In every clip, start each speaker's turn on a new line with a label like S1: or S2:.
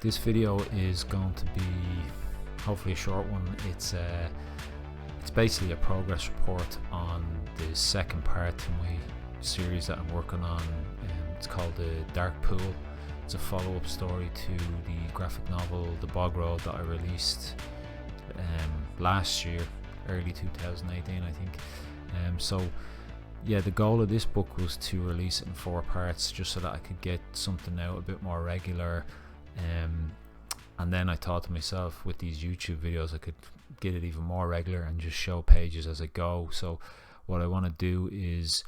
S1: This video is going to be hopefully a short one. It's basically a progress report on the second part to my series that I'm working on. It's called The Dark Pool. It's a follow-up story to the graphic novel The Bog Road that I released last year, early 2018 I think. So yeah, the goal of this book was to release it in 4 parts just so that I could get something out a bit more regular, and then I thought to myself, with these YouTube videos I could get it even more regular and just show pages as I go. So what I want to do is,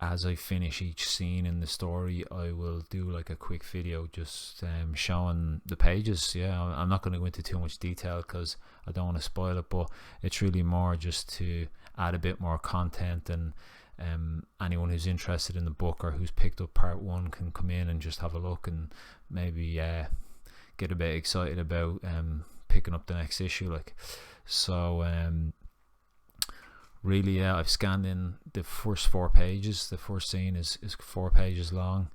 S1: as I finish each scene in the story, I will do like a quick video just showing the pages. Yeah, I'm not going to go into too much detail because I don't want to spoil it, but it's really more just to add a bit more content, and anyone who's interested in the book or who's picked up part 1 can come in and just have a look and maybe get a bit excited about picking up the next issue. Like, so really, yeah, I've scanned in the first 4 pages. The first scene is 4 pages long.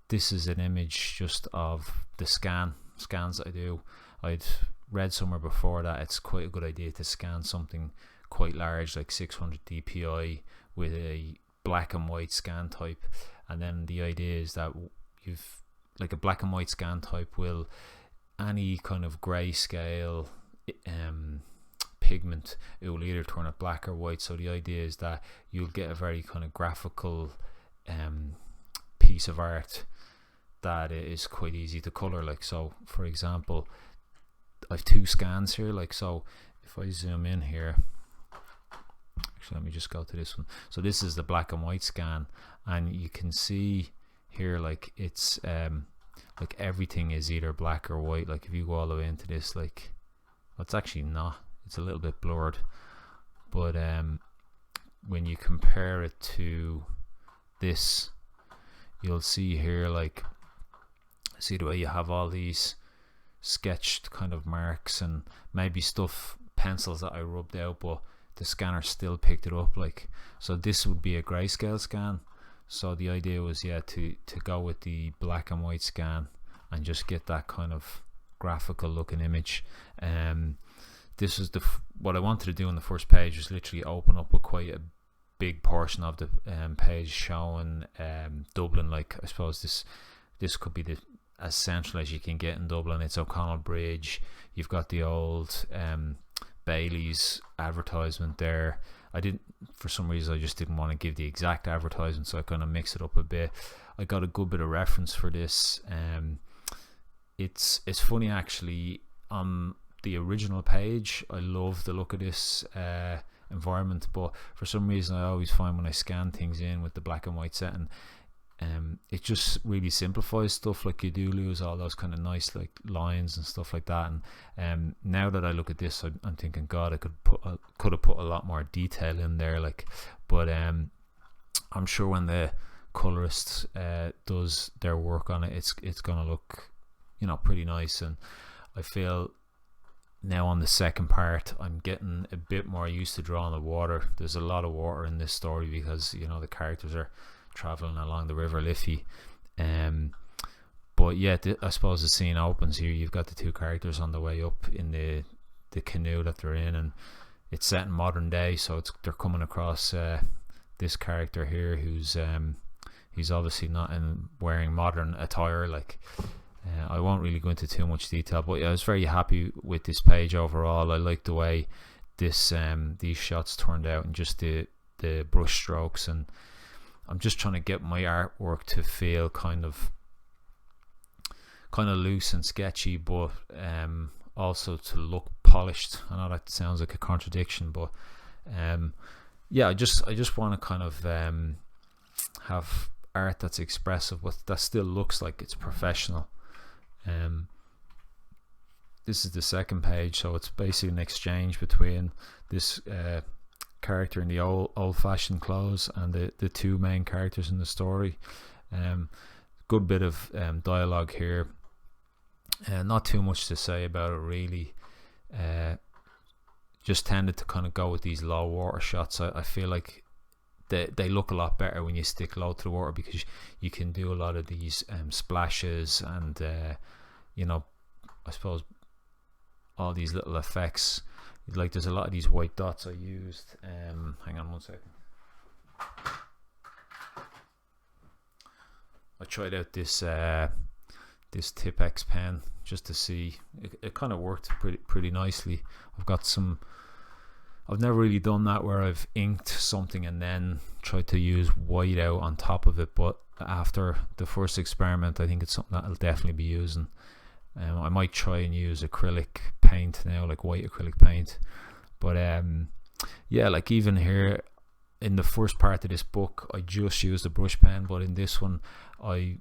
S1: This is an image just of the scans that I do. I'd read somewhere before that it's quite a good idea to scan something quite large, like 600 dpi with a black and white scan type, and then the idea is that you've like a black and white scan type will, any kind of grayscale pigment, it will either turn it black or white. So the idea is that you'll get a very kind of graphical piece of art that is quite easy to color. Like, so for example, I've 2 scans here. Like, so if I zoom in here, actually let me just go to this one. So this is the black and white scan, and you can see here like it's like everything is either black or white. Like if you go all the way into this, like, well, it's actually not, it's a little bit blurred, but when you compare it to this, you'll see here, like, see the way you have all these sketched kind of marks and maybe stuff, pencils that I rubbed out, but the scanner still picked it up. Like, so this would be a grayscale scan. So the idea was, yeah, to go with the black and white scan and just get that kind of graphical looking image. This is what I wanted to do on the first page, was literally open up with quite a big portion of the page showing Dublin. Like, I suppose this could be as central as you can get in Dublin. It's O'Connell Bridge. You've got the old Bailey's advertisement there. I didn't, for some reason I just didn't want to give the exact advertisement, so I kind of mix it up a bit. I got a good bit of reference for this. It's funny actually, on the original page I love the look of this environment, but for some reason I always find when I scan things in with the black and white setting, it just really simplifies stuff. Like, you do lose all those kind of nice like lines and stuff like that. And now that I look at this, I'm thinking, God, I could have put a lot more detail in there. Like, but I'm sure when the colorist does their work on it, it's gonna look, you know, pretty nice. And I feel now on the second part I'm getting a bit more used to drawing the water. There's a lot of water in this story because, you know, the characters are traveling along the River Liffey. But yeah, I suppose the scene opens here. You've got the 2 characters on the way up in the canoe that they're in, and it's set in modern day, so they're coming across this character here who's he's obviously not wearing modern attire. Like, I won't really go into too much detail, but yeah, I was very happy with this page overall. I like the way this these shots turned out, and just the brush strokes, and I'm just trying to get my artwork to feel kind of loose and sketchy, but also to look polished. I know that sounds like a contradiction, but yeah, I just want to kind of have art that's expressive, but that still looks like it's professional. This is the second page, so it's basically an exchange between this character in the old-fashioned clothes and the 2 main characters in the story. Good bit of dialogue here. Not too much to say about it really. Just tended to kind of go with these low water shots. I feel like they look a lot better when you stick low to the water, because you can do a lot of these splashes and you know, I suppose all these little effects. Like there's a lot of these white dots I used. Hang on one second. I tried out this this Tip-X pen just to see. It kind of worked pretty nicely. I've never really done that where I've inked something and then tried to use white out on top of it, but after the first experiment I think it's something that I'll definitely be using. I might try and use acrylic paint now, like white acrylic paint, but yeah, like even here in the first part of this book I just used a brush pen, but in this one I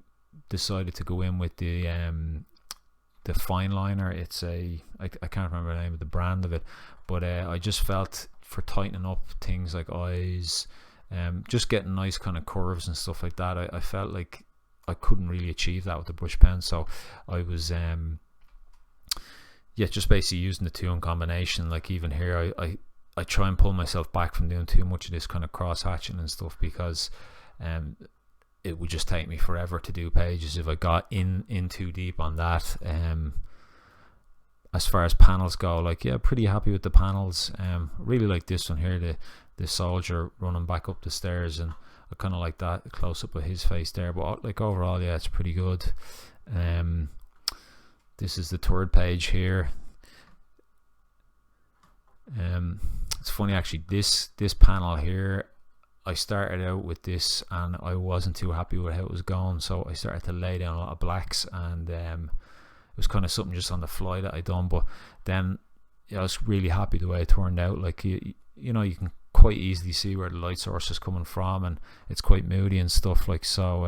S1: decided to go in with the fine liner. It's I can't remember the name of the brand of it, but I just felt for tightening up things like eyes, just getting nice kind of curves and stuff like that, I felt like I couldn't really achieve that with the brush pen, so I was yeah, just basically using the two in combination. Like even here I try and pull myself back from doing too much of this kind of cross hatching and stuff, because it would just take me forever to do pages if I got in too deep on that. As far as panels go, like, yeah, pretty happy with the panels. Really like this one here, the soldier running back up the stairs, and I kind of like that close up of his face there. But like overall, yeah, it's pretty good. This is the third page here. It's funny actually, this panel here, I started out with this and I wasn't too happy with how it was going, so I started to lay down a lot of blacks, and it was kind of something just on the fly that I done. But then I was really happy the way it turned out. Like you know, you can quite easily see where the light source is coming from, and it's quite moody and stuff, like, so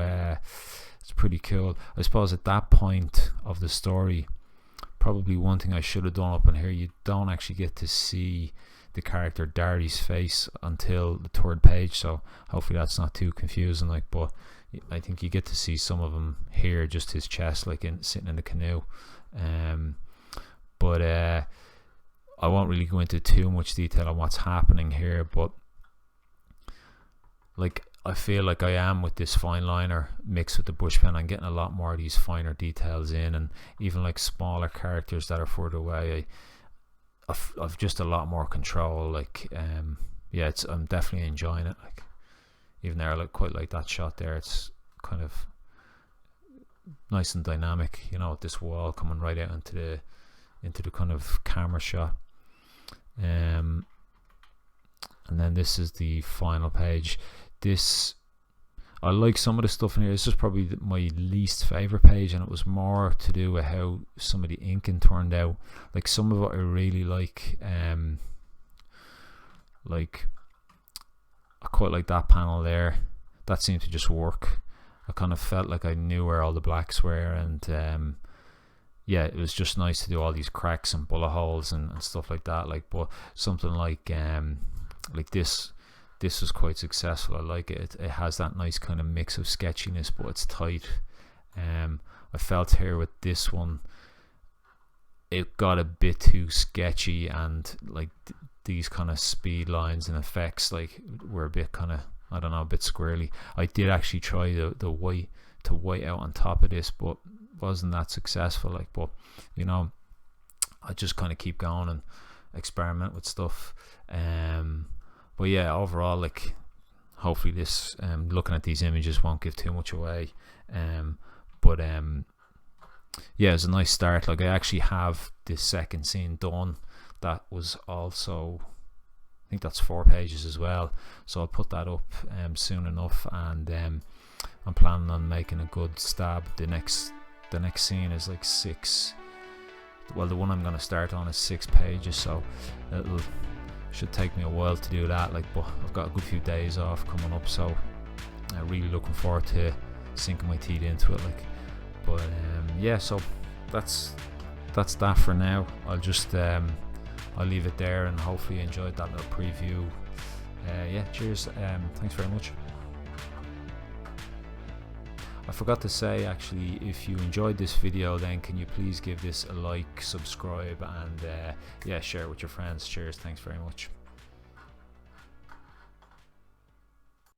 S1: it's pretty cool. I suppose at that point of the story, probably one thing I should have done up in here, you don't actually get to see the character Darry's face until the third page, so hopefully that's not too confusing, like, but I think you get to see some of him here, just his chest, like sitting in the canoe. But I won't really go into too much detail on what's happening here, but like I feel like I am with this fine liner mixed with the brush pen, I'm getting a lot more of these finer details in, and even like smaller characters that are further away, I've just a lot more control. Like yeah, I'm definitely enjoying it. Like even there, I quite like that shot there. It's kind of nice and dynamic, you know, with this wall coming right out into the kind of camera shot. And then this is the final page. This, I like some of the stuff in here. This is probably my least favorite page, and it was more to do with how some of the inking turned out. Like some of it I really like I quite like that panel there. That seemed to just work. I kind of felt like I knew where all the blacks were, and yeah, it was just nice to do all these cracks and bullet holes and stuff like that. Like, but something like this was quite successful. I like it. It has that nice kind of mix of sketchiness, but it's tight. I felt here with this one, it got a bit too sketchy, and like these kind of speed lines and effects like were a bit kind of, I don't know, a bit squirrely. I did actually try the white to white out on top of this, but wasn't that successful. Like, but you know, I just kind of keep going and experiment with stuff. But yeah, overall, like, hopefully this looking at these images won't give too much away. But yeah, it's a nice start. Like, I actually have this second scene done. That was also, I think that's 4 pages as well, so I'll put that up soon enough, and I'm planning on making a good stab. The next scene is like 6, well, the one I'm going to start on is 6 pages, so it'll should take me a while to do that, like, but I've got a good few days off coming up, so I'm really looking forward to sinking my teeth into it, like. But yeah, so that's that for now. I'll just I'll leave it there, and hopefully you enjoyed that little preview. Yeah, cheers. Thanks very much. I forgot to say, actually, if you enjoyed this video, then can you please give this a like, subscribe, and yeah, share it with your friends. Cheers. Thanks very much.